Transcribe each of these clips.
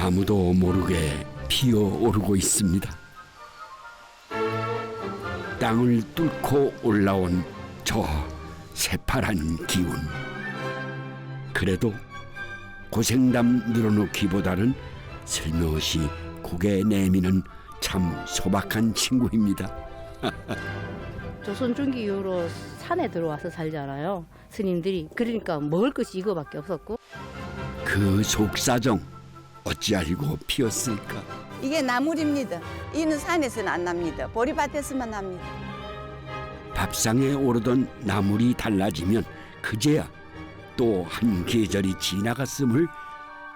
아무도 모르게 피어오르고 있습니다. 땅을 뚫고 올라온 저 새파란 기운. 그래도 고생담 늘어놓기보다는 슬며시 고개 내미는 참 소박한 친구입니다. 조선 중기 이후로 산에 들어와서 살잖아요. 스님들이. 그러니까 먹을 것이 이거밖에 없었고. 그 속사정 어찌 알고 피었을까? 이게 나물입니다. 이는 산에서는 안 납니다. 보리밭에서만 납니다. 밥상에 오르던 나물이 달라지면 그제야 또 한 계절이 지나갔음을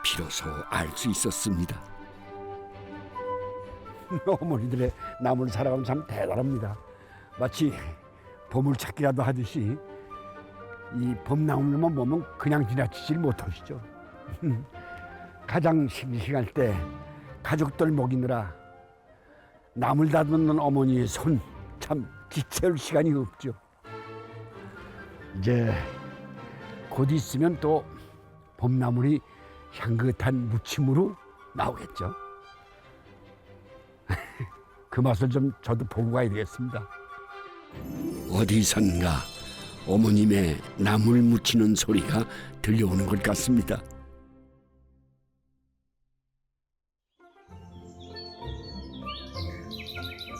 비로소 알 수 있었습니다. 어머니들의 나물 살아가면 참 대단합니다. 마치 보물찾기라도 하듯이 이 봄나물만 보면 그냥 지나치질 못하시죠. 가장 싱싱할 때 가족들 먹이느라 나물 다듬는 어머니의 손 참 지체할 시간이 없죠. 이제 곧 있으면 또 봄나물이 향긋한 무침으로 나오겠죠. 그 맛을 좀 저도 보고 가야 되겠습니다. 어디선가 어머님의 나물 무치는 소리가 들려오는 것 같습니다.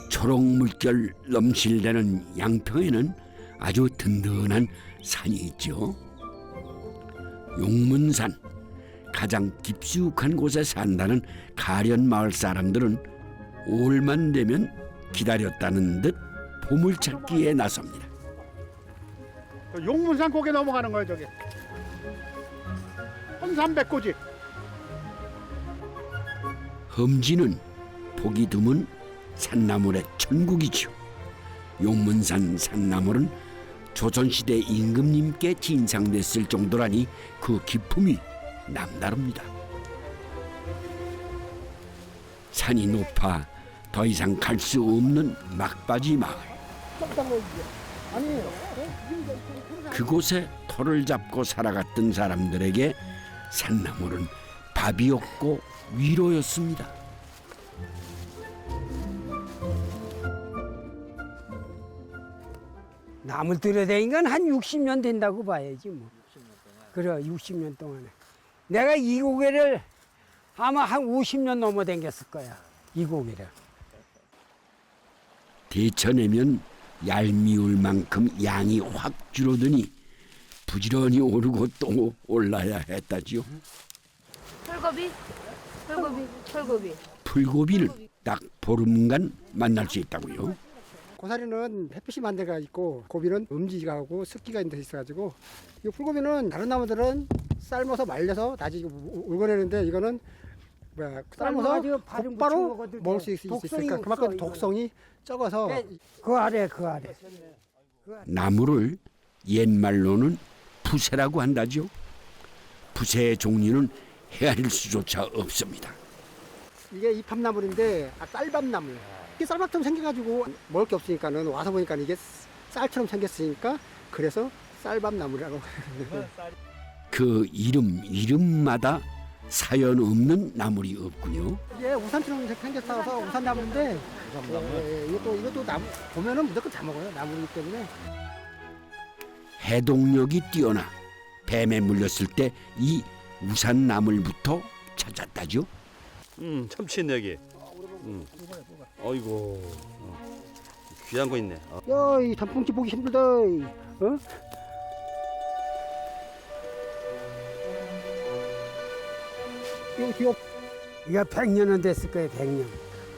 초록 물결 넘실대는 양평에는 아주 든든한 산이 있죠. 용문산, 가장 깊숙한 곳에 산다는 가련 마을 사람들은 5월만 되면 기다렸다는 듯 보물찾기에 나섭니다. 용문산 고개 넘어가는 거예요, 저게. 1300고지. 험지는 보기 드문 산나물의 천국이죠. 용문산 산나물은 조선시대 임금님께 진상됐을 정도라니 그 기품이 남다릅니다. 산이 높아 더 이상 갈 수 없는 막바지 마을. 그곳에 터를 잡고 살아갔던 사람들에게 산나물은 밥이었고 위로였습니다. 나물 들여다닌 건 한 60년 된다고 봐야지 뭐. 그래, 60년 동안에. 내가 이 고개를 아마 한 50년 넘어 댕겼을 거야, 이 고개를. 데쳐내면 얄미울 만큼 양이 확 줄어드니 부지런히 오르고 또 올라야 했다지요. 털고비. 풀고비는 딱 보름간 만날 수 있다고요. 고사리는 햇빛이 많은 데가 있고 고비는 음지가 하고 습기가 있는 데 있어가지고 이 풀고비는 다른 나무들은 삶아서 말려서 다시 울거내는데 이거는 삶아서 곧바로 먹을 수 있으니까 그만큼 독성이 적어서 그 아래. 나무를 옛말로는 부세라고 한다죠. 부세의 종류는 헤아릴 수조차 없습니다. 이게 이팝나물인데 쌀밥나물. 이게 쌀밥처럼 생겨가지고 먹을 게 없으니까는 와서 보니까 이게 쌀처럼 생겼으니까 그래서 쌀밥나물이라고. 그 이름마다 사연 없는 나물이 없군요. 이게 우산처럼 생겨서 우산나물인데 이것도 나무 보면은 무조건 다 먹어요. 나물이기 때문에. 해동력이 뛰어나 뱀에 물렸을 때 이 우산나물부터 찾았다죠. 참치네 여기. 어이구, 귀한 거 있네. 야, 이 단풍치 보기 힘들다. 어? 이거 귀엽. 이거 100년은 됐을 거예요, 100년.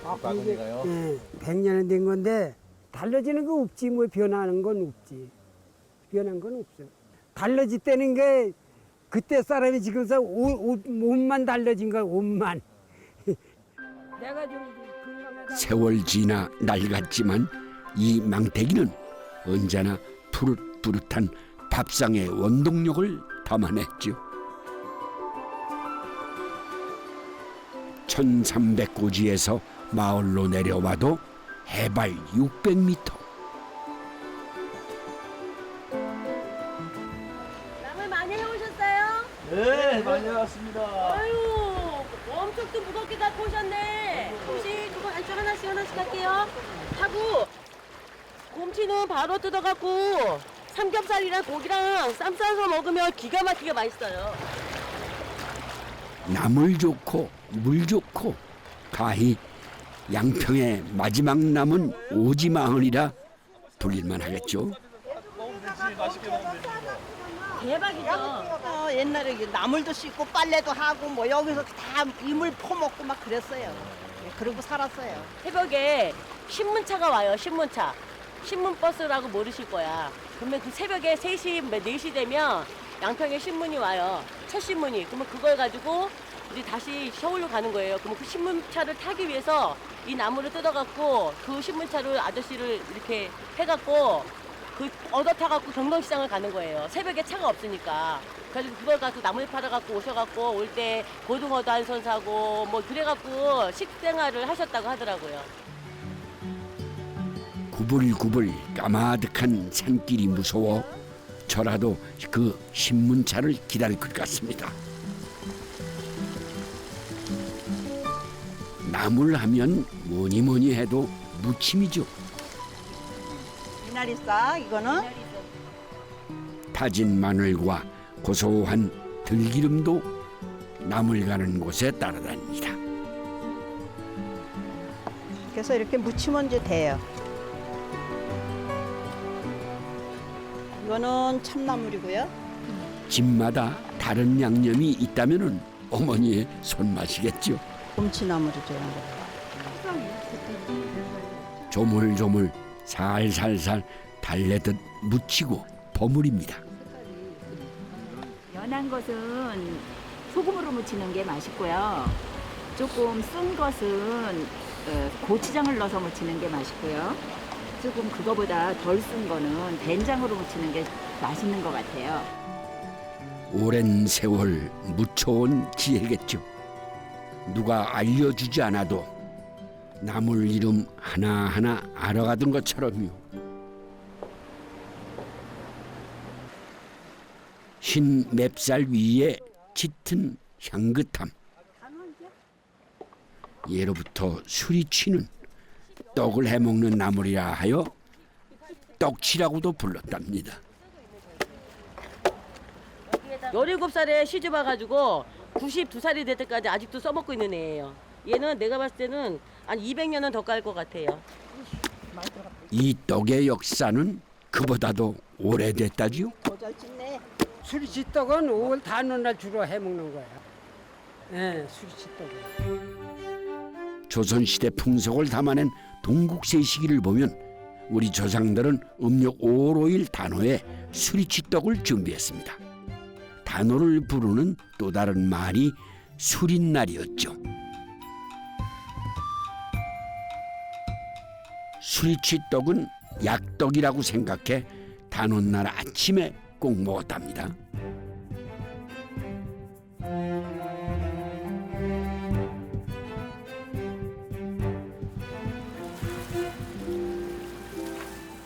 바구니가요? 예, 100년은 된 건데 달라지는 거 없지, 뭐 변하는 건 없지. 변한 건 없어. 달라졌다는 게 그때 사람이 지금서 옷만 달라진 거야, 옷만. 내가 좀 세월 지나 낡았지만 이 망태기는 언제나 푸릇푸릇한 밥상의 원동력을 담아냈죠. 1300고지에서 마을로 내려와도 해발 600m. 나물 많이 해오셨어요? 네, 많이 왔습니다. 아유, 엄청도 무겁게 갖고 오셨네. 곰치 그거 안쪽 하나씩 할게요. 하고 곰치는 바로 뜯어갖고 삼겹살이랑 고기랑 쌈 싸서 먹으면 기가 막히게 맛있어요. 나물 좋고 물 좋고 가히 양평의 마지막 남은 오지마을이라 불릴만 하겠죠. 대박이죠. 옛날에 이게 나물도 씻고 빨래도 하고 뭐 여기서 다 이물 퍼먹고 막 그랬어요. 그러고 살았어요. 새벽에 신문차가 와요. 신문차. 신문버스라고 모르실 거야. 그러면 그 새벽에 3시, 4시 되면 양평에 신문이 와요. 첫 신문이. 그러면 그걸 가지고 우리 다시 서울로 가는 거예요. 그러면 그 신문차를 타기 위해서 이 나무를 뜯어갖고 그 신문차를 아저씨를 이렇게 해갖고 그 얻어 타갖고 경동시장을 가는 거예요. 새벽에 차가 없으니까. 그래가지고 그걸 가지고 나물 팔아갖고 오셔갖고 올 때 고등어도 한 손 사고 뭐 그래갖고 식생활을 하셨다고 하더라고요. 구불구불 까마득한 산길이 무서워 저라도 그 신문차를 기다릴 것 같습니다. 나물 하면 뭐니 해도 무침이죠. 미나리 싹 이거는 다진 마늘과 고소한 들기름도 나물 가는 곳에 따라다닙니다. 그래서 이렇게 무치면 이제 돼요. 이거는 참나물이고요. 집마다 다른 양념이 있다면은 어머니의 손맛이겠죠. 곰치나물이죠. 조물조물 살살살 달래듯 무치고 버무립니다. 연한 것은 소금으로 무치는 게 맛있고요. 조금 쓴 것은 고추장을 넣어서 무치는 게 맛있고요. 조금 그거보다 덜 쓴 거는 된장으로 무치는 게 맛있는 것 같아요. 오랜 세월 묻혀온 지혜겠죠. 누가 알려주지 않아도 나물 이름 하나하나 알아가던 것처럼요. 흰 맵쌀 위에 짙은 향긋함. 예로부터 술이 취는 떡을 해먹는 나물이라 하여 떡치라고도 불렀답니다. 17살에 시집 와가지고 92살이 될 때까지 아직도 써먹고 있는 애예요. 얘는 내가 봤을 때는 한 200년은 더 갈 것 같아요. 이 떡의 역사는 그보다도 오래됐다지요. 수리치떡은 5월 단오날 주로 해먹는 거야. 예, 수리치떡은. 조선시대 풍속을 담아낸 동국세시기를 보면 우리 조상들은 음력 5월 5일 단오에 수리치떡을 준비했습니다. 단오를 부르는 또 다른 말이 수린날이었죠. 수리치떡은 약떡이라고 생각해 단오날 아침에 꼭 먹었답니다.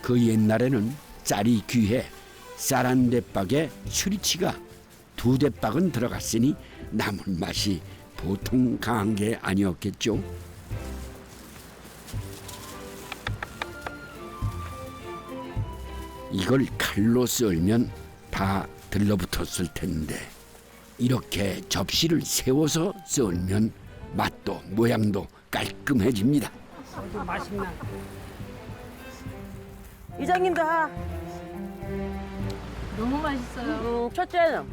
그 옛날에는 쌀이 귀해 쌀 한 대박에 수리치가 2대박은 들어갔으니 나물 맛이 보통 강한 게 아니었겠죠. 이걸 칼로 썰면 다 들러붙었을 텐데 이렇게 접시를 세워서 썰면 맛도 모양도 깔끔해집니다. 아주 맛있나. 이장님도 하. 너무 맛있어요. 첫째는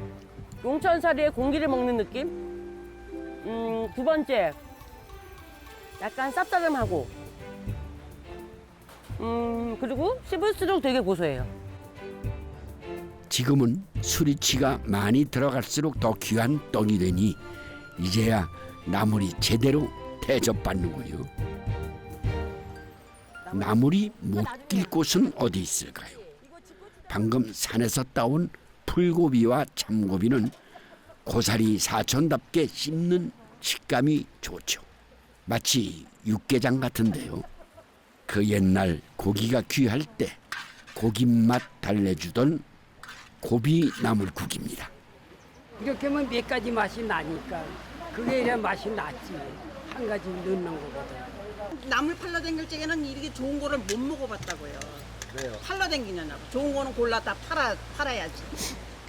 용천사리의 공기를 먹는 느낌. 두 번째 약간 쌉싸름하고. 그리고 씹을수록 되게 고소해요. 지금은 수리치가 많이 들어갈수록 더 귀한 떡이 되니 이제야 나물이 제대로 대접받는군요. 나물이 못 뛸 곳은 어디 있을까요? 방금 산에서 따온 풀고비와 참고비는 고사리 사촌답게 씹는 식감이 좋죠. 마치 육개장 같은데요. 그 옛날 고기가 귀할 때 고깃맛 달래주던 고비 나물국입니다. 이렇게 하면 몇 가지 맛이 나니까 그게 이래 맛이 낫지. 한 가지 넣는 거거든. 나물 팔러 댕길 적에는 이렇게 좋은 거를 못 먹어봤다고요. 왜요? 팔러 댕기냐고. 좋은 거는 골라 다 팔아야지.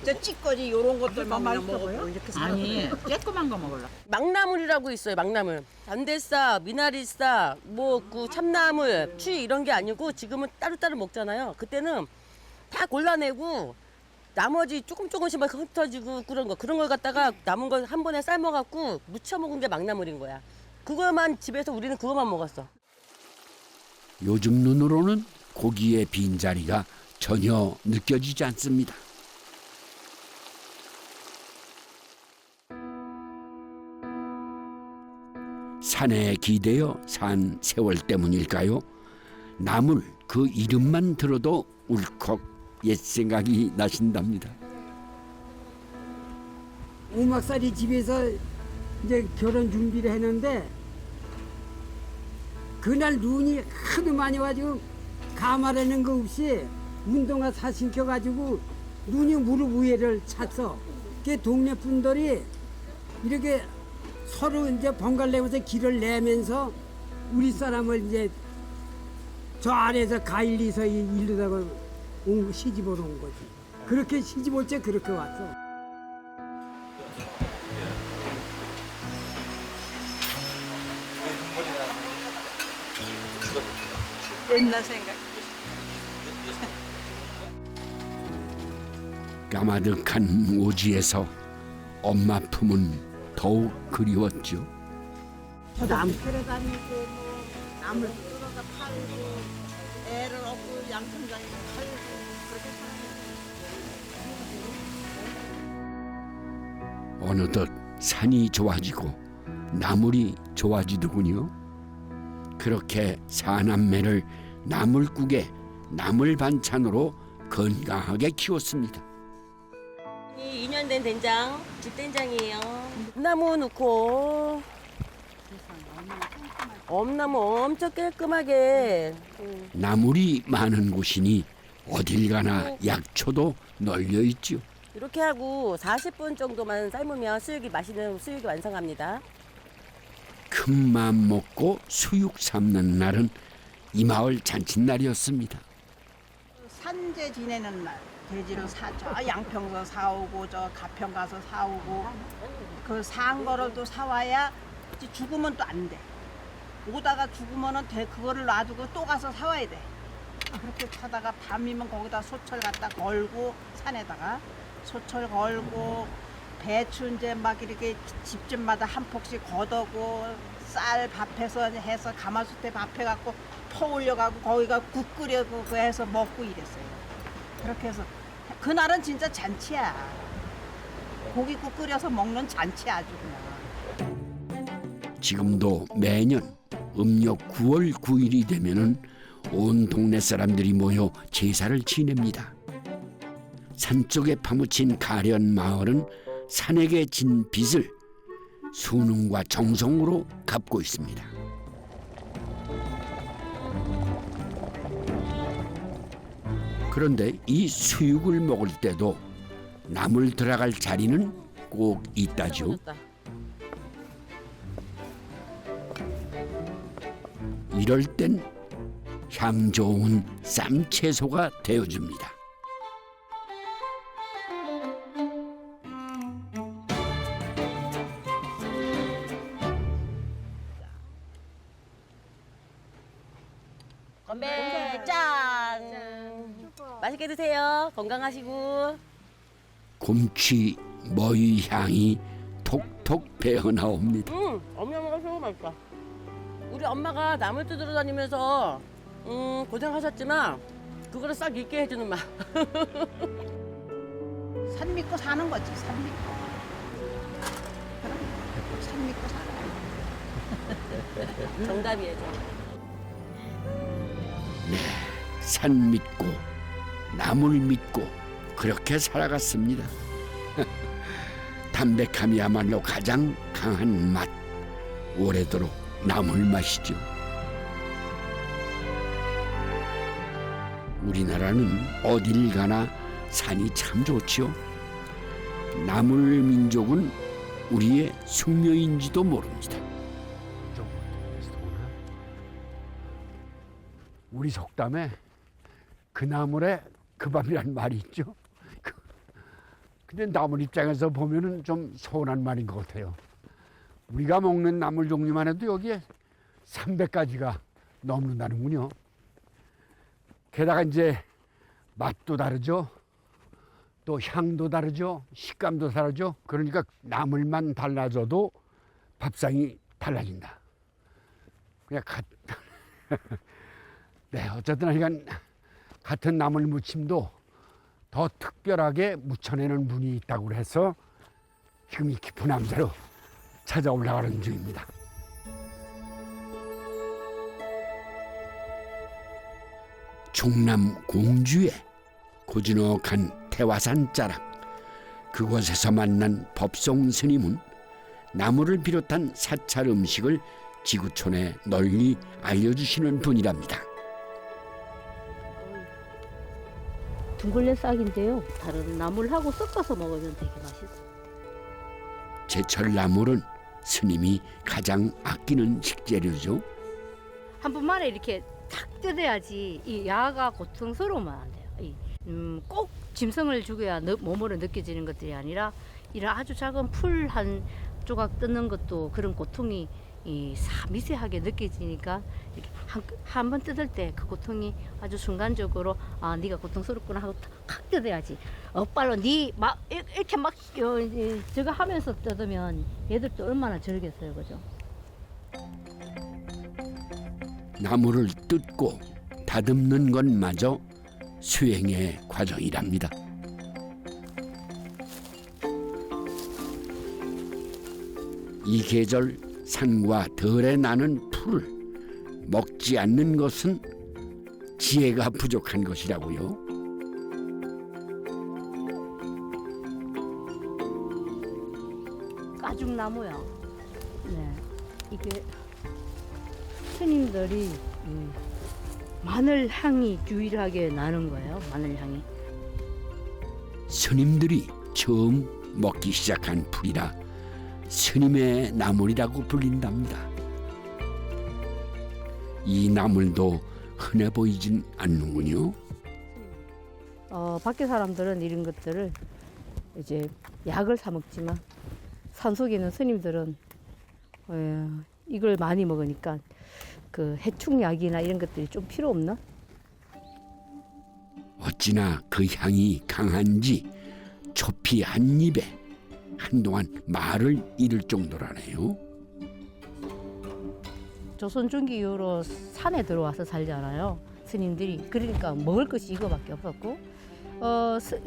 저 찌꺼지 요런 것들만 그냥 먹어보고 이렇게 아니, 쬐끄만 거 먹을라. 망나물이라고 있어요. 망나물. 단대싸, 미나리싸, 그 참나물, 추위 이런 게 아니고 지금은 따로따로 먹잖아요. 그때는 다 골라내고 나머지 조금씩만 흩어지고 그런 걸 갖다가 남은 걸 한 번에 삶아갖고 무쳐 먹은 게 망나물인 거야. 그거만 집에서 우리는 그거만 먹었어. 요즘 눈으로는 고기의 빈자리가 전혀 느껴지지 않습니다. 산에 기대어 산 세월 때문일까요? 나물 그 이름만 들어도 울컥 옛 생각이 나신답니다. 오막살이 집에서 이제 결혼 준비를 했는데 그날 눈이 하도 많이 와가지고 가마라는 거 없이 운동화 사신켜가지고 눈이 무릎 위에를 찼어. 그 동네 분들이 이렇게 서로 이제 번갈내면서 길을 내면서 우리 사람을 이제 저 아래에서 가일리서 이르다가 시집으로 온 거지. 그렇게 시집 올 때 그렇게 왔어. 옛날 생각. 까마득한 오지에서 엄마 품은 더욱 그리웠죠. 나무 캐러 다니고 뭐 나물 뜯어서 팔고 애를 얻고 양천장에 팔고 그렇게 살아요. 어느덧 산이 좋아지고 나물이 좋아지더군요. 그렇게 사남매를 나물국에 나물 반찬으로 건강하게 키웠습니다. 이 2년 된 된장, 집된장이에요. 엄나무 넣고 엄나무 엄청 깔끔하게. 나물이 많은 곳이니 어딜 가나 약초도 널려 있죠. 이렇게 하고 40분 정도만 삶으면 맛있는 수육이 완성합니다. 큰 맘 먹고 수육 삶는 날은 이 마을 잔칫날이었습니다. 산재 지내는 날 돼지를 저 양평서 사오고 저 가평 가서 사오고 그 산 거를 또 사와야 이제 죽으면 또 안 돼. 오다가 죽으면은 그거를 놔두고 또 가서 사와야 돼. 그렇게 사다가 밤이면 거기다 소철 갖다 걸고 산에다가 소철 걸고 배추 이제 막 이렇게 집집마다 한 폭씩 걷어고 쌀 밥해서 해서 가마솥에 밥해갖고 퍼 올려가고 거기가 국 끓여고 그 해서 먹고 이랬어요. 그렇게 해서 그날은 진짜 잔치야. 고기국 끓여서 먹는 잔치 아주 그냥. 지금도 매년 음력 9월 9일이 되면은 온 동네 사람들이 모여 제사를 지냅니다. 산쪽에 파묻힌 가련 마을은 산에게 진 빚을 수능과 정성으로 갚고 있습니다. 그런데 이 수육을 먹을 때도 나물 들어갈 자리는 꼭 있다죠. 이럴 땐 향 좋은 쌈채소가 되어줍니다. 건배 짠! 맛있게 드세요. 건강하시고. 곰취 머위 향이 톡톡 배어나옵니다. 엄마가 최고 맛있다. 우리 엄마가 나물 뜯으러 다니면서 고생하셨지만 그거를 싹 익게 해주는 맛. 산 믿고 사는 거지, 산 믿고. 그럼 산 믿고 살아요. 정답이에요. 네, 산 믿고 나물 믿고 그렇게 살아갔습니다. 담백함이야말로 가장 강한 맛. 오래도록 나물 맛이죠. 우리나라는 어딜 가나 산이 참 좋지요. 나물 민족은 우리의 숙명인지도 모릅니다. 우리 속담에 그 나물에 그 밥이란 말이 있죠. 근데 나물 입장에서 보면은 좀 서운한 말인 것 같아요. 우리가 먹는 나물 종류만 해도 여기에 300가지가 넘는다는군요. 게다가 이제 맛도 다르죠. 또 향도 다르죠. 식감도 다르죠. 그러니까 나물만 달라져도 밥상이 달라진다. 그냥 네, 어쨌든 하여간 같은 나물 무침도 더 특별하게 무쳐내는 분이 있다고 해서 지금 이 깊은 함대로 찾아 올라가는 중입니다. 충남 공주의 고즈넉한 태화산 자락, 그곳에서 만난 법송 스님은 나물을 비롯한 사찰 음식을 지구촌에 널리 알려주시는 분이랍니다. 둥글레 싹인데요. 다른 나물하고 섞어서 먹으면 되게 맛있어요. 제철 나물은 스님이 가장 아끼는 식재료죠. 한 번만에 이렇게 탁 뜯어야지 이 야가 고통스러우면 안 돼요. 꼭 짐승을 죽여야 몸으로 느껴지는 것들이 아니라 이런 아주 작은 풀 한 조각 뜯는 것도 그런 고통이 미세하게 느껴지니까 한 번 뜯을 때 그 고통이 아주 순간적으로 아 네가 고통스럽구나 하고 탁 뜯어야지. 빨로 막 이렇게 막 저거 하면서 뜯으면 얘들도 얼마나 절겠어요, 그죠? 나물을 뜯고 다듬는 것마저 수행의 과정이랍니다. 이 계절 산과 덜에 나는 풀을 먹지 않는 것은 지혜가 부족한 것이라고요. 가죽나무야. 네, 이게 스님들이 마늘 향이 유일하게 나는 거예요. 마늘 향이. 스님들이 처음 먹기 시작한 풀이라 스님의 나물이라고 불린답니다. 이 나물도 흔해 보이진 않는군요. 밖에 사람들은 이런 것들을 이제 약을 사 먹지만 산속에 있는 스님들은 이걸 많이 먹으니까 그 해충약이나 이런 것들이 좀 필요 없나? 어찌나 그 향이 강한지 초피 한 입에 한동안 말을 잃을 정도라네요. 조선 중기 이후로 산에 들어와서 살잖아요. 스님들이. 그러니까 먹을 것이 이거밖에 없었고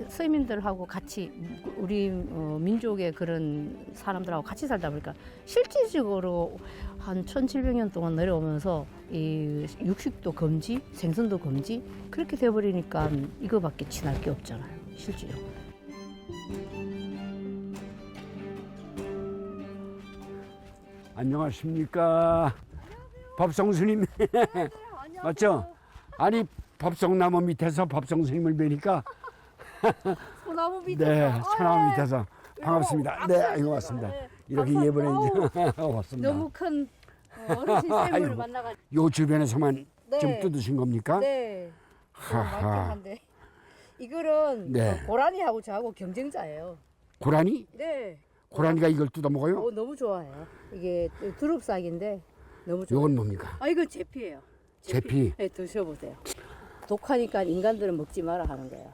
스님들하고 같이 우리 민족의 그런 사람들하고 같이 살다 보니까 실질적으로 한 1700년 동안 내려오면서 이 육식도 금지, 생선도 금지 그렇게 돼버리니까 이거밖에 지날 게 없잖아요. 실제로. 안녕하십니까. 법성 스님. 맞죠? 아니 법성나무 밑에서 법성 스님을 뵈니까 소나무 밑에서. 네, 소나무 밑에서 반갑습니다. 네, 이거 왔습니다. 이렇게 예번에 왔습니다. 너무 큰 어르신 쌤을 만나가지고. 요 주변에서만 네. 좀 뜯으신 겁니까? 네. 하하. 말끔한데. 이거는 네. 고라니하고 저하고 경쟁자예요. 고라니? 네. 고라니가 이걸 뜯어 먹어요? 너무 좋아해요. 이게 두릅싹인데 너무 좋아요. 이건 뭡니까? 이건 제피예요. 제피. 네, 드셔보세요. 독하니까 인간들은 먹지 마라 하는 거예요.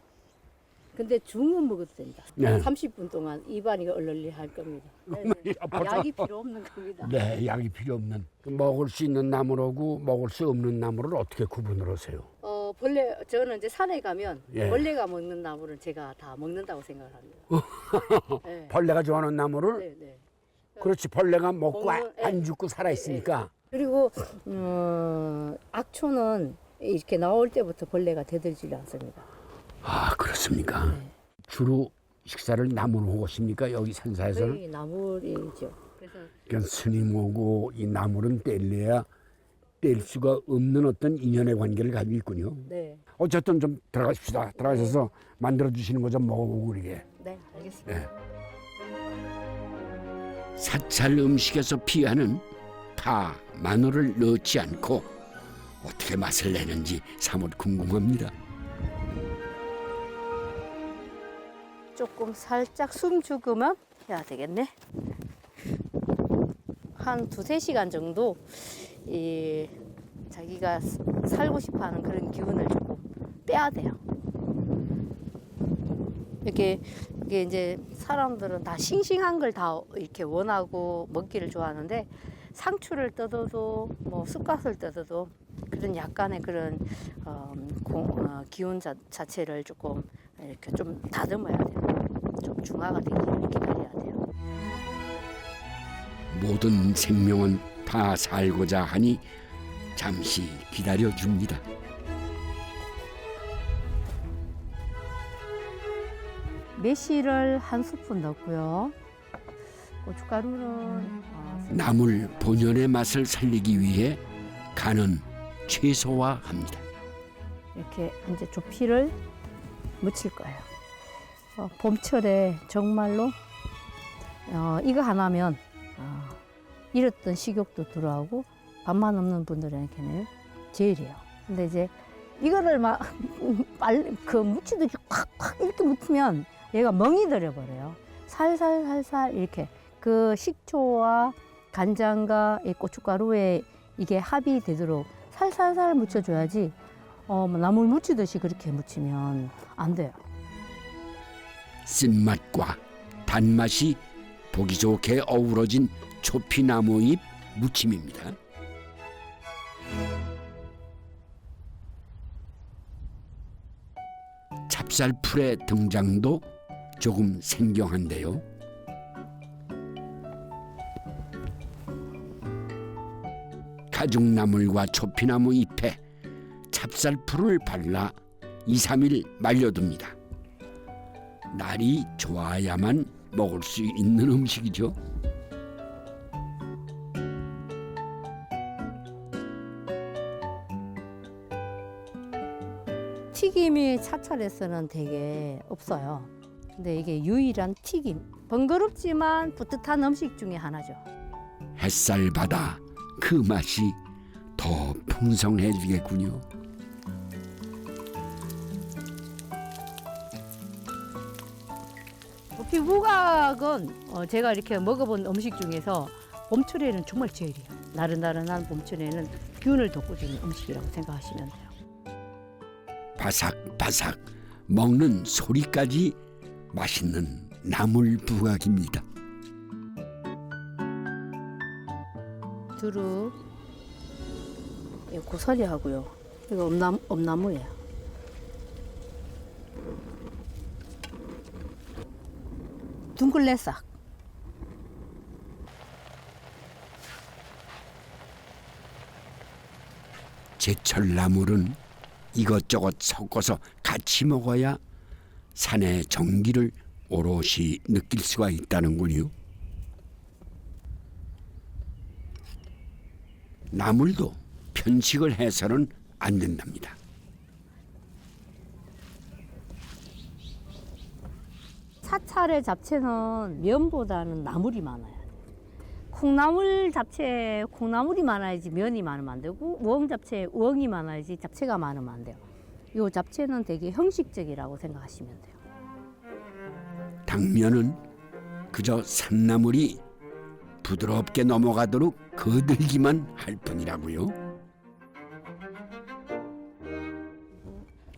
근데 중은 먹어도 된다. 네. 30분 동안 입안이 얼얼리 할 겁니다. 약이 필요 없는 겁니다. 네, 약이 필요 없는. 먹을 수 있는 나무라고 먹을 수 없는 나무를 어떻게 구분을 하세요? 저는 이제 산에 가면 예. 벌레가 먹는 나무를 제가 다 먹는다고 생각을 합니다. 네. 벌레가 좋아하는 나무를 네, 네. 그렇지 벌레가 먹고 먹는, 안 죽고 살아 있으니까. 그리고 악초는 이렇게 나올 때부터 벌레가 대들지 않습니다. 아 그렇습니까? 네. 주로 식사를 나무로 하고 있습니까? 여기 산사에서는? 거의 나물이죠. 그래서 그러니까 스님하고 이 나물은 뗄래야 뗄 수가 없는 어떤 인연의 관계를 가지고 있군요. 네, 어쨌든 좀 들어가십시다. 들어가셔서 만들어 주시는 거 좀 먹어보고 그러게. 네, 알겠습니다. 네. 사찰 음식에서 피하는 파, 마늘을 넣지 않고 어떻게 맛을 내는지 사뭇 궁금합니다. 조금 살짝 숨 죽으면 해야 되겠네. 한 2-3시간 정도 이 자기가 살고 싶어하는 그런 기운을 조금 빼야 돼요. 이게 이제 사람들은 다 싱싱한 걸 다 이렇게 원하고 먹기를 좋아하는데 상추를 뜯어도 뭐 쑥갓을 뜯어도 그런 약간의 그런 기운 자체를 조금 이렇게 좀 다듬어야 돼요. 좀 중화가 되기를 기다려야 돼요. 모든 생명은 다 살고자 하니 잠시 기다려줍니다. 매실을 1스푼 넣고요. 고춧가루는 나물 본연의 맛을 살리기 위해 간은 최소화합니다. 이렇게 이제 조피를 묻힐 거예요. 봄철에 정말로 이거 하나면 잃었던 식욕도 들어오고 밥만 없는 분들에게는 제일이에요. 근데 이제 이거를 막 묻히듯이 콱콱 이렇게 묻히면 얘가 멍이 들어버려요. 살살살살 이렇게 그 식초와 간장과 이 고춧가루에 이게 합이 되도록 살살살 묻혀줘야지 나물 묻히듯이 그렇게 묻히면 안 돼요. 쓴맛과 단맛이 보기 좋게 어우러진 초피나무잎 무침입니다. 찹쌀풀의 등장도 조금 생경한데요. 가죽나물과 초피나무 잎에 찹쌀풀을 발라 2-3일 말려둡니다. 날이 좋아야만 먹을 수 있는 음식이죠. 튀김이 차찰에서는 되게 없어요. 근데 이게 유일한 튀김. 번거롭지만 뿌듯한 음식 중에 하나죠. 햇살 받아 그 맛이 더 풍성해지겠군요. 고피 무각은 제가 이렇게 먹어본 음식 중에서 봄철에는 정말 제일이에요. 나른나른한 봄철에는 기운을 돋구주는 음식이라고 생각하시면 돼요. 바삭바삭 먹는 소리까지 맛있는 나물 부각입니다. 두릅, 고사리하고요. 이거 엄나무예요. 둥글레싹. 제철 나물은 이것저것 섞어서 같이 먹어야 산의 정기를 오롯이 느낄 수가 있다는군요. 나물도 편식을 해서는 안 된답니다. 사찰의 잡채는 면보다는 나물이 많아요. 콩나물 잡채에 콩나물이 많아야지 면이 많으면 안 되고 우엉 잡채에 우엉이 많아야지 잡채가 많으면 안 돼요. 이 잡채는 되게 형식적이라고 생각하시면 돼요. 당면은 그저 산나물이 부드럽게 넘어가도록 거들기만 할 뿐이라고요.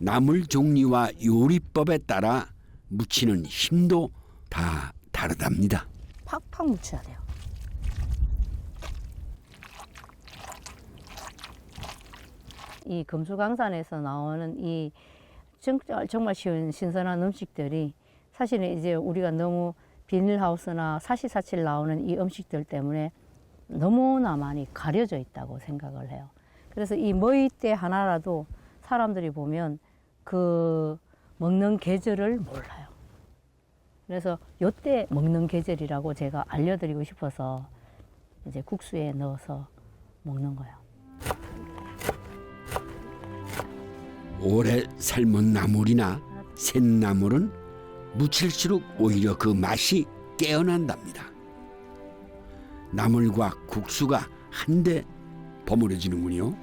나물 종류와 요리법에 따라 무치는 힘도 다 다르답니다. 팍팍 묻혀야 돼요. 이 금수강산에서 나오는 이 정말 신선한 음식들이 사실은 이제 우리가 너무 비닐하우스나 사시사철 나오는 이 음식들 때문에 너무나 많이 가려져 있다고 생각을 해요. 그래서 이 머위대 하나라도 사람들이 보면 그 먹는 계절을 몰라요. 그래서 요때 먹는 계절이라고 제가 알려드리고 싶어서 이제 국수에 넣어서 먹는 거예요. 오래 삶은 나물이나 샌나물은 무칠수록 오히려 그 맛이 깨어난답니다. 나물과 국수가 한데 버무려지는군요.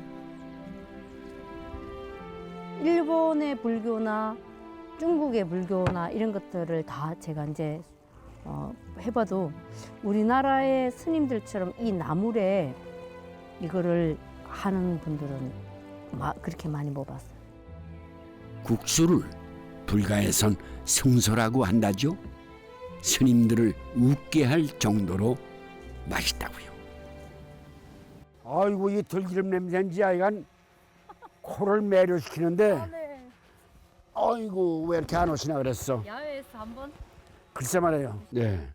일본의 불교나 중국의 불교나 이런 것들을 다 제가 이제 해봐도 우리나라의 스님들처럼 이 나물에 이거를 하는 분들은 그렇게 많이 못 봤어요. 국수를 불가에선 성서라고 한다죠. 스님들을 웃게 할 정도로 맛있다고요. 아이고 이 들기름 냄새인지 하여간 코를 매료시키는데 아이고 왜 이렇게 안 오시나 그랬어. 야외에서 한번 글쎄 말이에요. 네.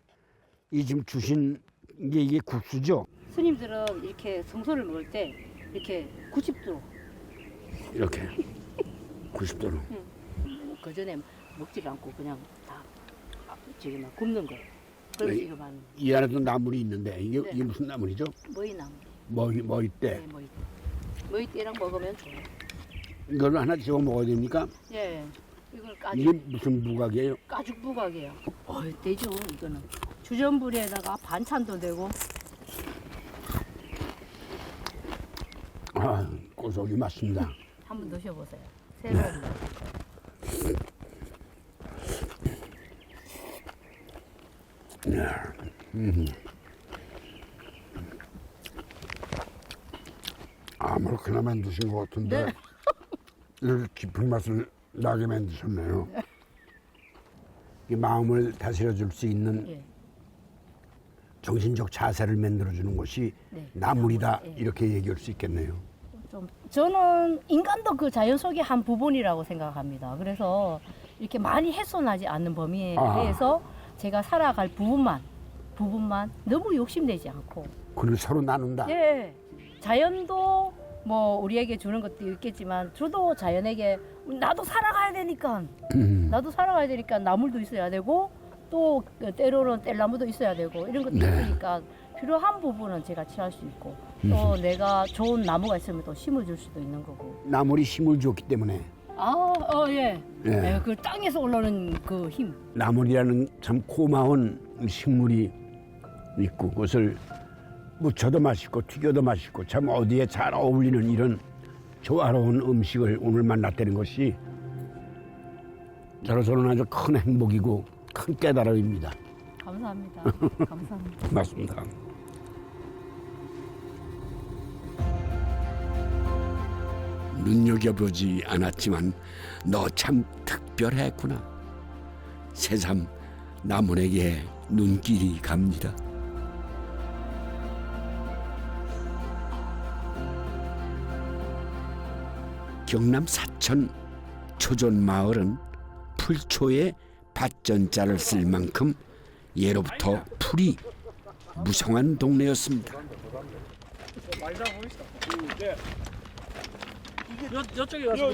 이 지금 주신 게 이게 국수죠? 스님들은 이렇게 성소를 먹을 때 이렇게 90도로 이렇게 90도로. 그 전에 먹질 않고 그냥 다 저기 막 굽는 거예요. 그래서 네. 이거 많이 이 안에도 나물이 있는데 이게, 네. 이게 무슨 나물이죠? 머이나물. 머위대. 네, 머이대랑 먹으면 좋아요. 이걸 하나 집어 먹어야 됩니까? 예, 이걸 이게 무슨 부각이에요? 까죽 부각이에요. 되죠 이거는. 주전부리에다가 반찬도 되고. 아, 고소하기 맞습니다. 한번 드셔보세요. 새로운 맛. 아무렇게나 만드신 것 같은데 네. 이렇게 깊은 맛을 나게 만드셨네요. 이 마음을 다스려 줄 수 있는 예. 정신적 자세를 만들어주는 것이 네. 나물이다 예. 이렇게 얘기할 수 있겠네요. 좀 저는 인간도 그 자연 속의 한 부분이라고 생각합니다. 그래서 이렇게 많이 훼손하지 않는 범위에 대해서 제가 살아갈 부분만 너무 욕심내지 않고. 그걸 서로 나눈다. 예. 자연도 뭐 우리에게 주는 것도 있겠지만 저도 자연에게 나도 살아가야 되니까 나물도 있어야 되고 또 때로는 뗄나무도 있어야 되고 이런 것도 네. 있으니까 필요한 부분은 제가 취할 수 있고 또 내가 좋은 나무가 있으면 또 심어줄 수도 있는 거고. 나물이 힘을 줬기 때문에 예. 예. 예, 그 땅에서 올라오는 그 힘. 나물이라는 참 고마운 식물이 있고 그것을 무쳐도 맛있고 튀겨도 맛있고 참 어디에 잘 어울리는 이런 조화로운 음식을 오늘 만났다는 것이 저로서는 아주 큰 행복이고 큰 깨달음입니다. 감사합니다. 감사합니다. 맞습니다. 눈여겨보지 않았지만 너 참 특별했구나. 새삼 나물에게 눈길이 갑니다. 경남 사천 초전마을은 풀초에 밭전자를 쓸 만큼 예로부터 풀이 무성한 동네였습니다. 저쪽에 가서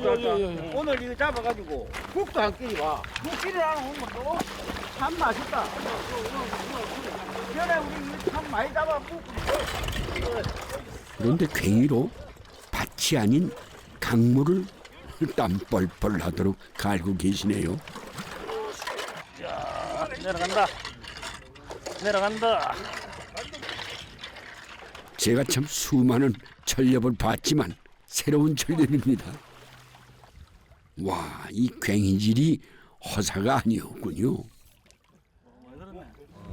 오늘 이거 잡아가지고 국도 한 끼리 와. 국끼리 하나 오면 또참 맛있다. 전에 우리 이거 참 많이 잡아먹고. 그런데 괭이로 밭이 아닌 강물을 땀 뻘뻘 나도록 갈고 계시네요. 자, 내려간다. 제가 참 수많은 전력을 봤지만 새로운 전력입니다. 와, 이 괭이질이 허사가 아니었군요.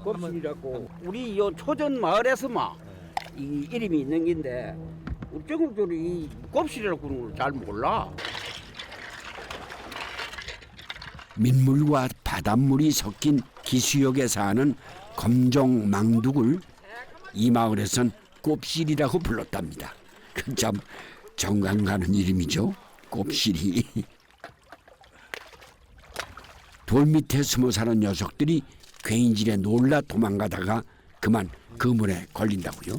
곱실이라고 우리 요 초전 마을에서만 이 이름이 있는 건데 우리 전국적으로 이 곱실이라고 부르는 걸 잘 몰라. 민물과 바닷물이 섞인 기수역에 사는 검정 망둑을 이 마을에선 곱실이라고 불렀답니다. 그 참 정감 가는 이름이죠. 곱실이. 돌 밑에 숨어 사는 녀석들이 괭이질에 놀라 도망가다가 그만 그물에 걸린다고요.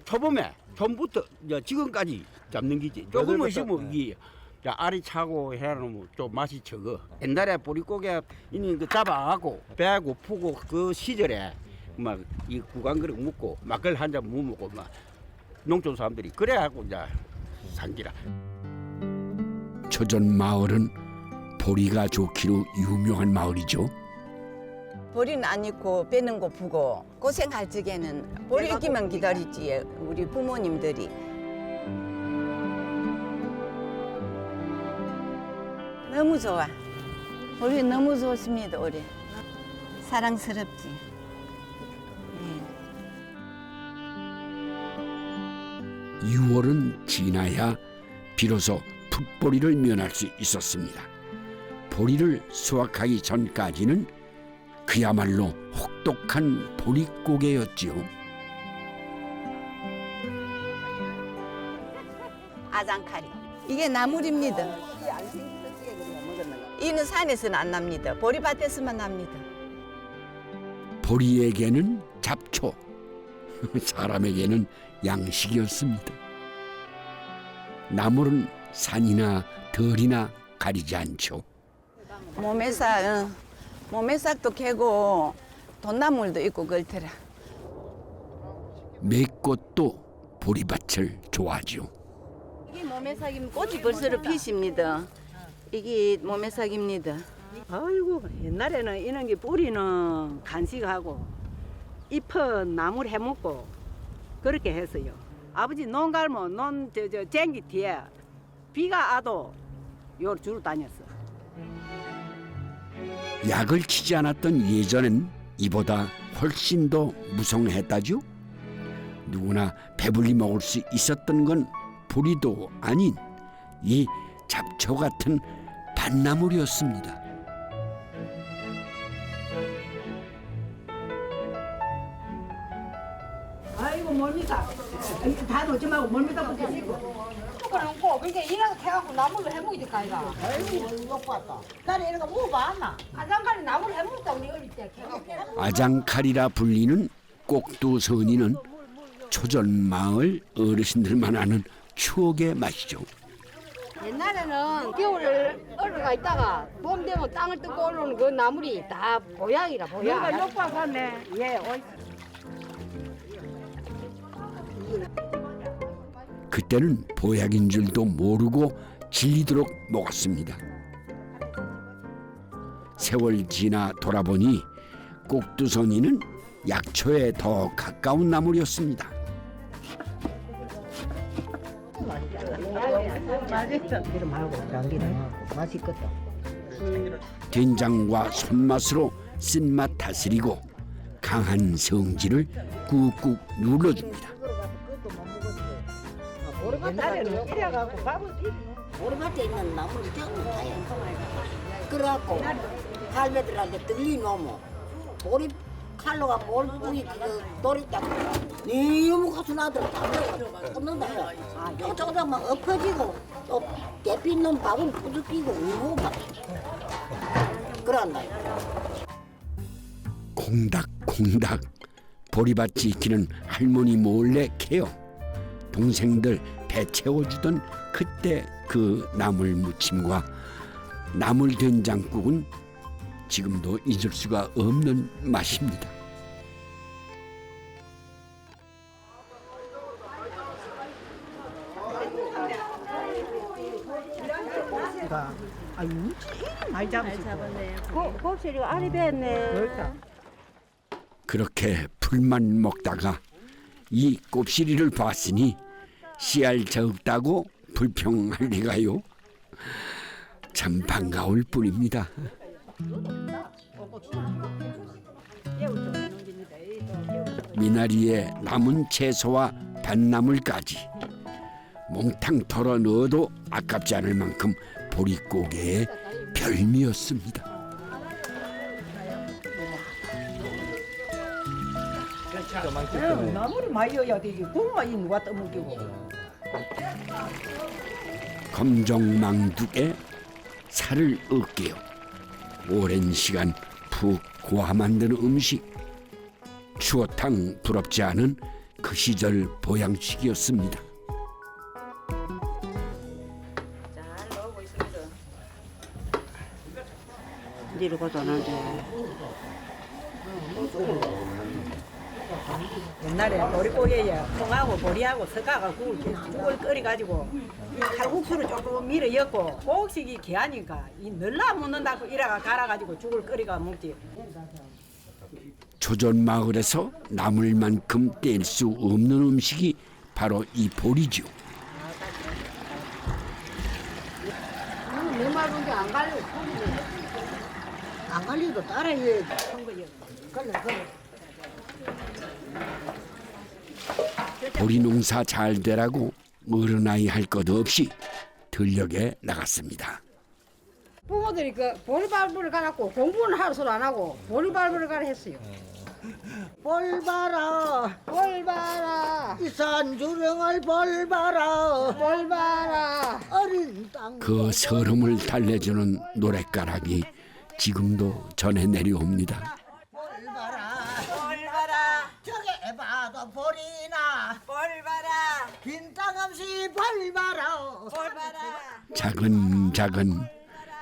초봄에 처음부터 지금까지 잡는 기지. 조금 있으면 이게 알이 차고 해놓으면 좀 맛이 적어. 옛날에 보릿고개 있는 거 잡아가고 배 고프고 그 시절에 막 이 구간그릇 묵고 막걸 한 잔 못 먹고 막 농촌 사람들이 그래갖고 이제 산기라. 초전 마을은 보리가 좋기로 유명한 마을이죠. 보리는 안 익고 빼는 거 보고 고생할 적에는 보리 익기만 기다리지 우리 부모님들이. 너무 좋아. 우리 너무 좋습니다. 우리 사랑스럽지. 예. 6월은 지나야 비로소 풋보리를 면할 수 있었습니다. 보리를 수확하기 전까지는 그야말로 혹독한 보릿고개였지요. 아장카리. 이게 나물입니다. 이는 산에서는 안 납니다. 보리밭에서만 납니다. 보리에게는 잡초, 사람에게는 양식이었습니다. 나물은 산이나 들이나 가리지 않죠. 모매싹도 캐고 돈나물도 있고 그렇더라. 매꽃도 보리밭을 좋아하죠. 이게 모매싹이면 꽃이 벌써 피십니다. 이게 모매싹입니다. 아이고 옛날에는 이런 게 뿌리는 간식하고 잎은 나물 해먹고 그렇게 했어요. 아버지 논 갈면 논 쟁기 뒤에 비가 와도 요 주로 다녔어. 약을 치지 않았던 예전엔 이보다 훨씬 더 무성했다죠. 누구나 배불리 먹을 수 있었던 건 보리도 아닌 이 잡초 같은 밭나물이었습니다. 아이고 멀미다. 다 놓지 말고 멀미다 붙이고. 그러고 그러니까 이래서 해갖고 나물로 해먹이 될까 아이가. 아이고 못 봤다. 나는 이런 거 먹어봤나? 아장가리 나물 해먹었다 우리 어릴 때. 아장칼이라 불리는 꼭두선이는 초전마을 어르신들만 아는 추억의 맛이죠. 옛날에는 겨울 얼어가 있다가 봄 되면 땅을 뜯고 올라오는 그 나물이 다 보약이라 보약. 내가 욕 봤네. 예. 그때는 보약인 줄도 모르고 질리도록 먹었습니다. 세월 지나 돌아보니 꼭두선이는 약초에 더 가까운 나물이었습니다. 된장과 손맛으로 쓴맛 다스리고 강한 성질을 꾹꾹 눌러줍니다. 옛날에는 이래갖고 밥을 보리밭에 있는 나무를 전부 다요. 그래갖고 할매들한테 들리놓으면 보리 칼로가 몰부이 그 도리딱 너무 가수 나들 다 끊는다. 저쪽다 막 엎어지고 또 대피 있는 밥은 부득이고 울고 막 그런다. 콩닥콩닥 보리밭 지키는 할머니 몰래 캐어 동생들 배 채워주던 그때 그 나물 무침과 나물 된장국은 지금도 잊을 수가 없는 맛입니다. 많이 잡았네. 곱슬이가 알이 뱄네. 그렇게 풀만 먹다가 이 곱실이를 봤으니 씨알 적다고 불평할 리가요. 참 반가울 뿐입니다. 미나리에 남은 채소와 밭나물까지 몽탕 털어 넣어도 아깝지 않을 만큼 보릿고개의 별미였습니다. 나물이 많이 여야 되지. 국만 누가 떠먹이고. 검정망두에 살을 으깨요. 오랜 시간 푹 고아 만드는 음식. 추어탕 부럽지 않은 그 시절 보양식이었습니다. 옛날에 보리고기에 콩하고 보리하고 섞어가 죽을 끓여가지고 이 칼국수를 조금 밀어 엮고 곡식이 귀하니까 이 늘라 묻는다고 이래가 갈아가지고 죽을 끓여가 먹지. 조전 마을에서 나물만큼 뗄 수 없는 음식이 바로 이 보리죠. 내 말은 게안 갈려. 안 갈려도 따라해. 보리 농사 잘 되라고 어른아이 할 것 없이 들녘에 나갔습니다. 부모들이 그 보리발부를 가갖고 공부는 하루도 안 하고 보리발부를 가라 했어요. 볼 봐라, 볼 봐라, 이 산주령을 볼 봐라, 볼 봐라. 어린 땅. 그 서름을 달래주는 노랫가락이 지금도 전해 내려옵니다. 볼 봐라, 저게 봐도 보리나. 볼 봐라, 빈 땅 없이 볼 봐라, 볼 봐라. 작은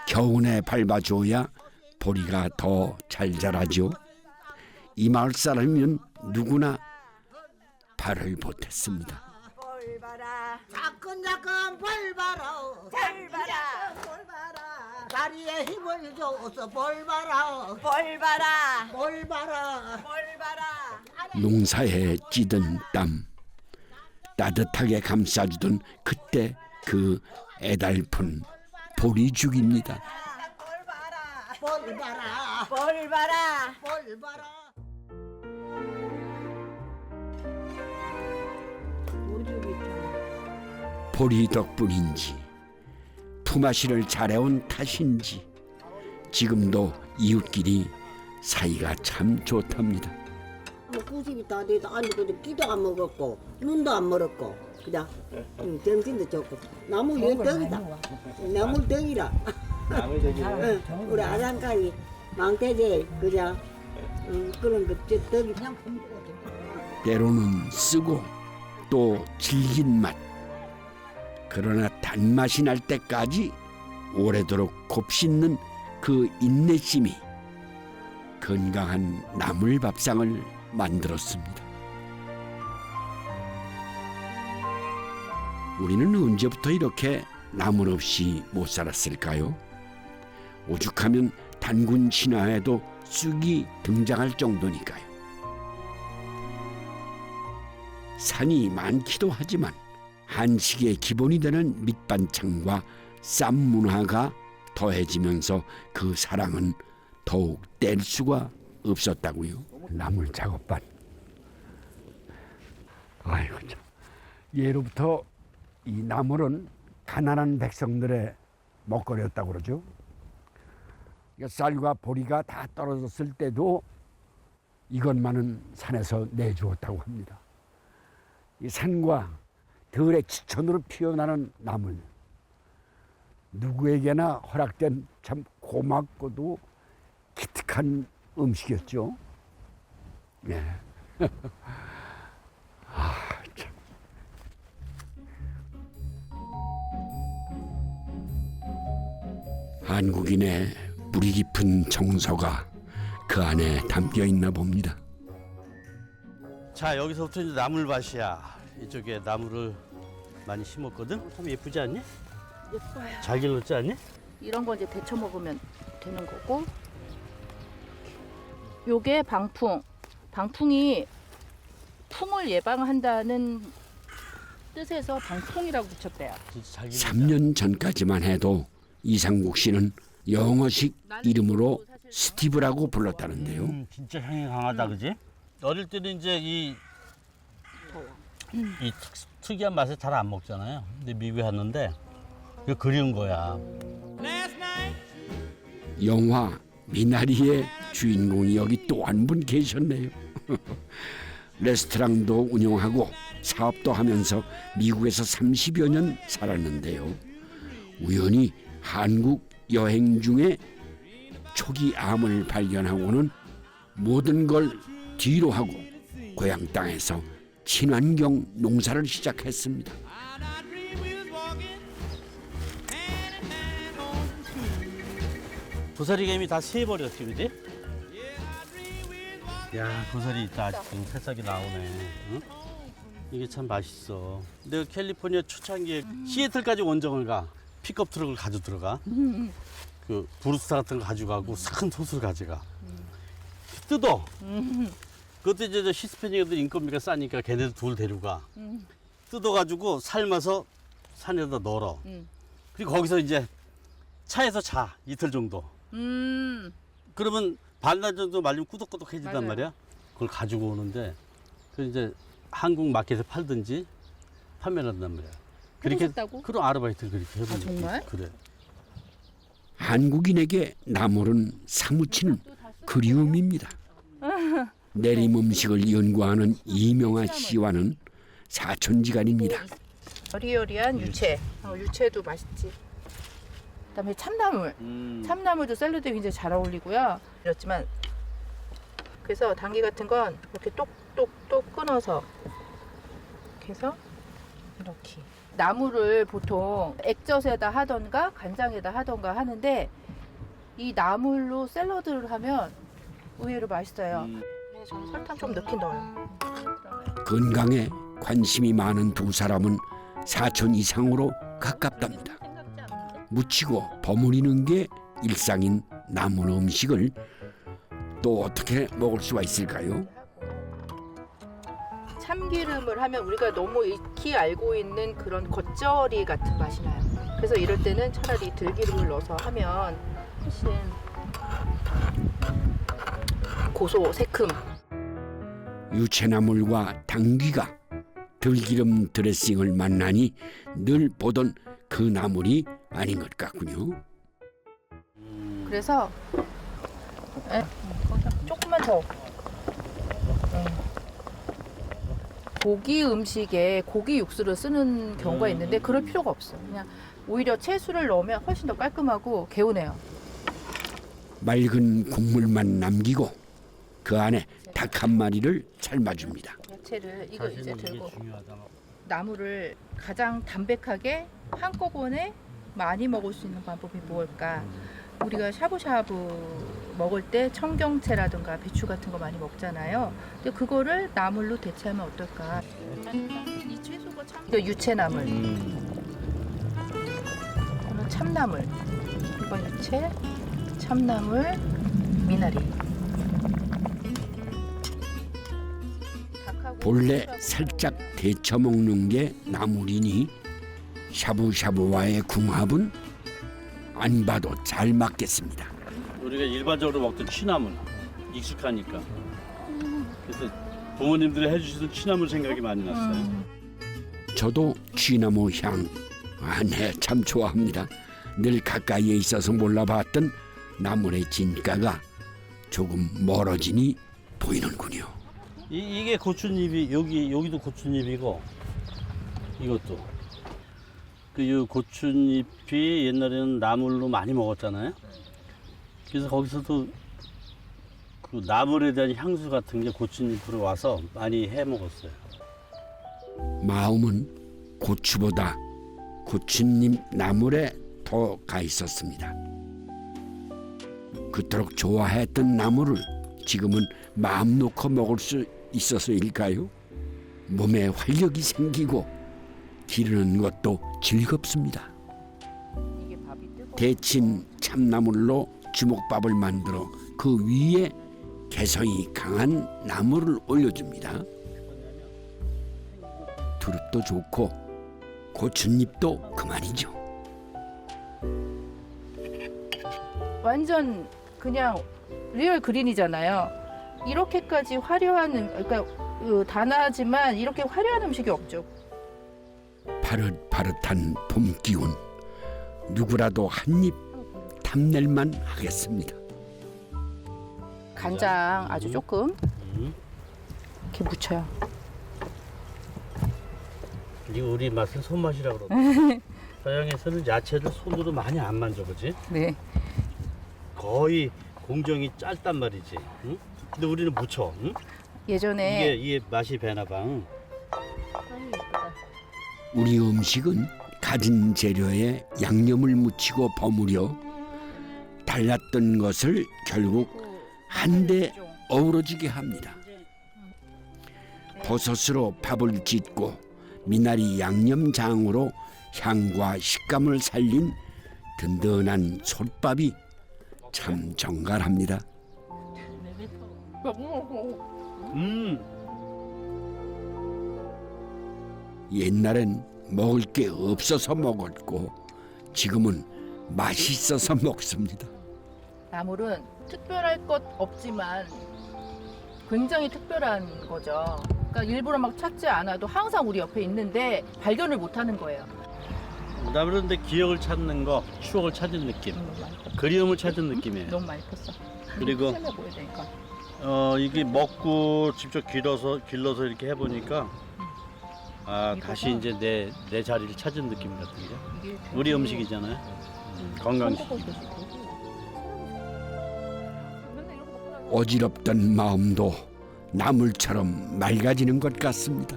겨운에 밟아줘야 보리가 더 잘 자라죠. 이 마을 사람이면 누구나 발을 보탰습니다. 볼 봐라, 자끈자끈 볼 봐라, 볼 봐라, 볼 봐라. 다리에 힘을 줘서 볼 봐라, 볼 봐라, 볼 봐라, 볼 봐라. 농사에 찌든 땀 따뜻하게 감싸주던 그때 그 애달픈 보리죽입니다. 볼 봐라, 볼 봐라, 볼 봐라. 보리 덕분인지 품앗이를 잘해온 탓인지 지금도 이웃끼리 사이가 참 좋답니다. 뭐 90이 다 돼도 아니고 끼도 안 먹었고 눈도 안 멀었고 그냥 정신도 좋고 나무 연떡이다. 나물떡이라. 우리 아장까지 망태제 그냥 그런 거 떡이 그냥 때로는 쓰고 또 질긴 맛. 그러나 단맛이 날 때까지 오래도록 곱씹는 그 인내심이 건강한 나물 밥상을 만들었습니다. 우리는 언제부터 이렇게 나물 없이 못 살았을까요? 오죽하면 단군 신화에도 쑥이 등장할 정도니까요. 산이 많기도 하지만 한식의 기본이 되는 밑반찬과 쌈 문화가 더해지면서 그 사랑은 더욱 뗄 수가 없었다고요. 나물 작업반. 아이고 참. 예로부터 이 나물은 가난한 백성들의 먹거리였다고 그러죠. 쌀과 보리가 다 떨어졌을 때도 이것만은 산에서 내주었다고 합니다. 이 산과 들의 지천으로 피어나는 나물, 누구에게나 허락된 참 고맙고도 기특한 음식이었죠. 네. 아, 참. 한국인의 뿌리 깊은 정서가 그 안에 담겨 있나 봅니다. 자, 여기서부터 이제 나물밭이야. 이쪽에 나물을 많이 심었거든. 참 예쁘지 않니? 예뻐요. 잘 길렀지 않니? 이런 거 이제 데쳐 먹으면 되는 거고. 요게 방풍. 방풍이 풍을 예방한다는 뜻에서 방풍이라고 붙였대요. 3년 전까지만 해도 이상국 씨는 영어식 이름으로 스티브라고 불렀다는데요. 진짜 향이 강하다, 그지? 어릴 때는 이제 이 특이한 맛에 잘 안 먹잖아요. 근데 미국에 왔는데 이거 그리운 거야. 영화 미나리의 주인공이 여기 또 한 분 계셨네요. 레스토랑도 운영하고 사업도 하면서 미국에서 30여 년 살았는데요. 우연히 한국 여행 중에 초기 암을 발견하고는 모든 걸 뒤로 하고 고향 땅에서 친환경 농사를 시작했습니다. 고사리 개미 다 세버렸지, 그지? 야, 고사리 있다. 아직도 새싹이 나오네. 응? 이게 참 맛있어. 내가 캘리포니아 초창기에 시애틀까지 원정을 가. 픽업 트럭을 가지고 들어가. 그 브루스타 같은 거 가져가고 큰 솥을 가져가. 뜯어. 그것도 이제 저 히스패닉 애들 인건비가 싸니까 걔네들 둘 데려가. 뜯어가지고 삶아서 산에다 널어. 그리고 거기서 이제 차에서 자 이틀 정도. 그러면 반날 정도 말리면 꾸덕꾸덕해진단 맞아요. 말이야. 그걸 가지고 오는데 그 이제 한국 마켓에 팔든지 판매를 한단 말이야. 해보셨다고? 그럼 아르바이트를 그렇게 해보는 정말? 그래. 한국인에게 나물은 사무치는 그리움입니다. 내림 음식을 연구하는 이명아 씨와는 사촌지간입니다. 여리여리한 유채. 유채도 맛있지. 그다음에 참나물. 참나물도 샐러드에 굉장히 잘 어울리고요. 그렇지만 그래서 당귀 같은 건 이렇게 똑똑똑 끊어서 이렇게 해서 이렇게. 나물을 보통 액젓에다 하던가 간장에다 하던가 하는데 이 나물로 샐러드를 하면 의외로 맛있어요. 저는 설탕 좀 넣긴 넣어요. 건강에 관심이 많은 두 사람은 사촌 이상으로 가깝답니다. 무치고 버무리는 게 일상인 나물 음식을 또 어떻게 먹을 수가 있을까요? 참기름을 하면 우리가 너무 익히 알고 있는 그런 겉절이 같은 맛이 나요. 그래서 이럴 때는 차라리 들기름을 넣어서 하면 훨씬 고소, 새큼. 유채나물과 당귀가 들기름 드레싱을 만나니 늘 보던 그 나물이 아닌 것 같군요. 그래서 조금만 더. 고기 음식에 고기 육수를 쓰는 경우가 있는데 그럴 필요가 없어. 그냥 오히려 채수를 넣으면 훨씬 더 깔끔하고 개운해요. 맑은 국물만 남기고 그 안에 닭 한 마리를 삶아줍니다. 야채를 이거 이제 들고 나물을 가장 담백하게 한꺼번에 많이 먹을 수 있는 방법이 무엇일까? 우리가 샤브샤브 먹을 때 청경채라든가 배추 같은 거 많이 먹잖아요. 근데 그거를 나물로 대체하면 어떨까? 이 채소가 참 이거 유채나물, 이건 참나물, 이건 유채, 참나물, 미나리. 본래 살짝 데쳐 먹는 게 나물이니 샤브샤브와의 궁합은 안 봐도 잘 맞겠습니다. 우리가 일반적으로 먹던 취나물 익숙하니까. 그래서 부모님들이 해주시던 취나물 생각이 많이 났어요. 저도 취나무 향, 네, 참 좋아합니다. 늘 가까이에 있어서 몰라봤던 나물의 진가가 조금 멀어지니 보이는군요. 이게 고추잎이 여기도 고추잎이고 이것도 그 고추잎이 옛날에는 나물로 많이 먹었잖아요. 그래서 거기서도 그 나물에 대한 향수 같은 게 고추잎으로 와서 많이 해 먹었어요. 마음은 고추보다 고추잎 나물에 더 가 있었습니다. 그토록 좋아했던 나물을 지금은 마음 놓고 먹을 수 있어서일까요? 몸에 활력이 생기고 기르는 것도 즐겁습니다. 데친 참나물로 주먹밥을 만들어 그 위에 개성이 강한 나물을 올려줍니다. 두릅도 좋고 고추잎도 그만이죠. 완전 그냥 리얼 그린이잖아요. 이렇게까지 화려한, 그러니까 단아하지만 이렇게 화려한 음식이 없죠. 파릇파릇한 봄 기운 누구라도 한 입 탐낼만 하겠습니다. 간장 아주 조금 이렇게 묻혀요. 이거 우리 맛은 손맛이라고 그러거든. 서양에서는 야채를 손으로 많이 안 만져보지. 네. 거의 공정이 짧단 말이지. 응? 근데 우리는 묻혀. 응? 예전에 이게 맛이 배나 봐. 응? 우리 음식은 가진 재료에 양념을 묻히고 버무려 달랐던 것을 결국 한데 어우러지게 합니다. 버섯으로 밥을 짓고 미나리 양념장으로 향과 식감을 살린 든든한 솥밥이 참 정갈합니다. 옛날엔 먹을 게 없어서 먹었고 지금은 맛있어서 먹습니다. 나물은 특별할 것 없지만 굉장히 특별한 거죠. 그러니까 일부러 막 찾지 않아도 항상 우리 옆에 있는데 발견을 못하는 거예요. 나물은 근데 기억을 찾는 거, 추억을 찾은 느낌, 그리움을 찾은 느낌이에요. 너무 많이 컸어. 그리고 시험해 보여야 되니까. 이게 먹고 직접 길러서 이렇게 해보니까 다시 이제 내 자리를 찾은 느낌 같은데. 우리 음식이잖아요. 건강식. 어지럽던 마음도 나물처럼 맑아지는 것 같습니다.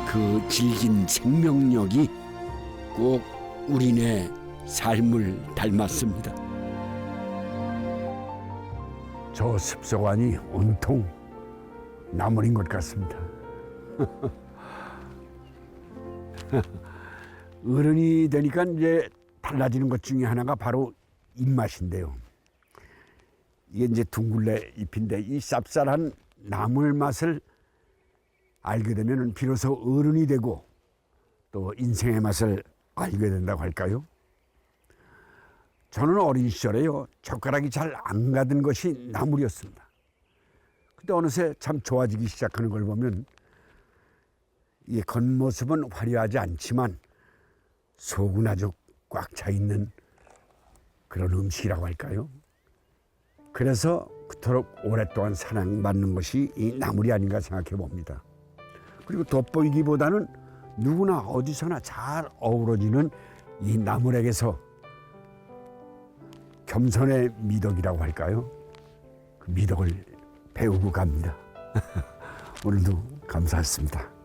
그 질긴 생명력이 꼭 우리네 삶을 닮았습니다. 저 습소관이 온통 나물인 것 같습니다. 어른이 되니까 이제 달라지는 것 중에 하나가 바로 입맛인데요. 이게 이제 둥글레 잎인데 이 쌉쌀한 나물 맛을 알게 되면 비로소 어른이 되고 또 인생의 맛을 알게 된다고 할까요? 저는 어린 시절에요, 젓가락이 잘 안 가던 것이 나물이었습니다. 근데 어느새 참 좋아지기 시작하는 걸 보면 이 겉모습은 화려하지 않지만 속은 아주 꽉 차 있는 그런 음식이라고 할까요? 그래서 그토록 오랫동안 사랑받는 것이 이 나물이 아닌가 생각해 봅니다. 그리고 돋보이기보다는 누구나 어디서나 잘 어우러지는 이 나물에게서 겸손의 미덕이라고 할까요? 그 미덕을 배우고 갑니다. 오늘도 감사했습니다.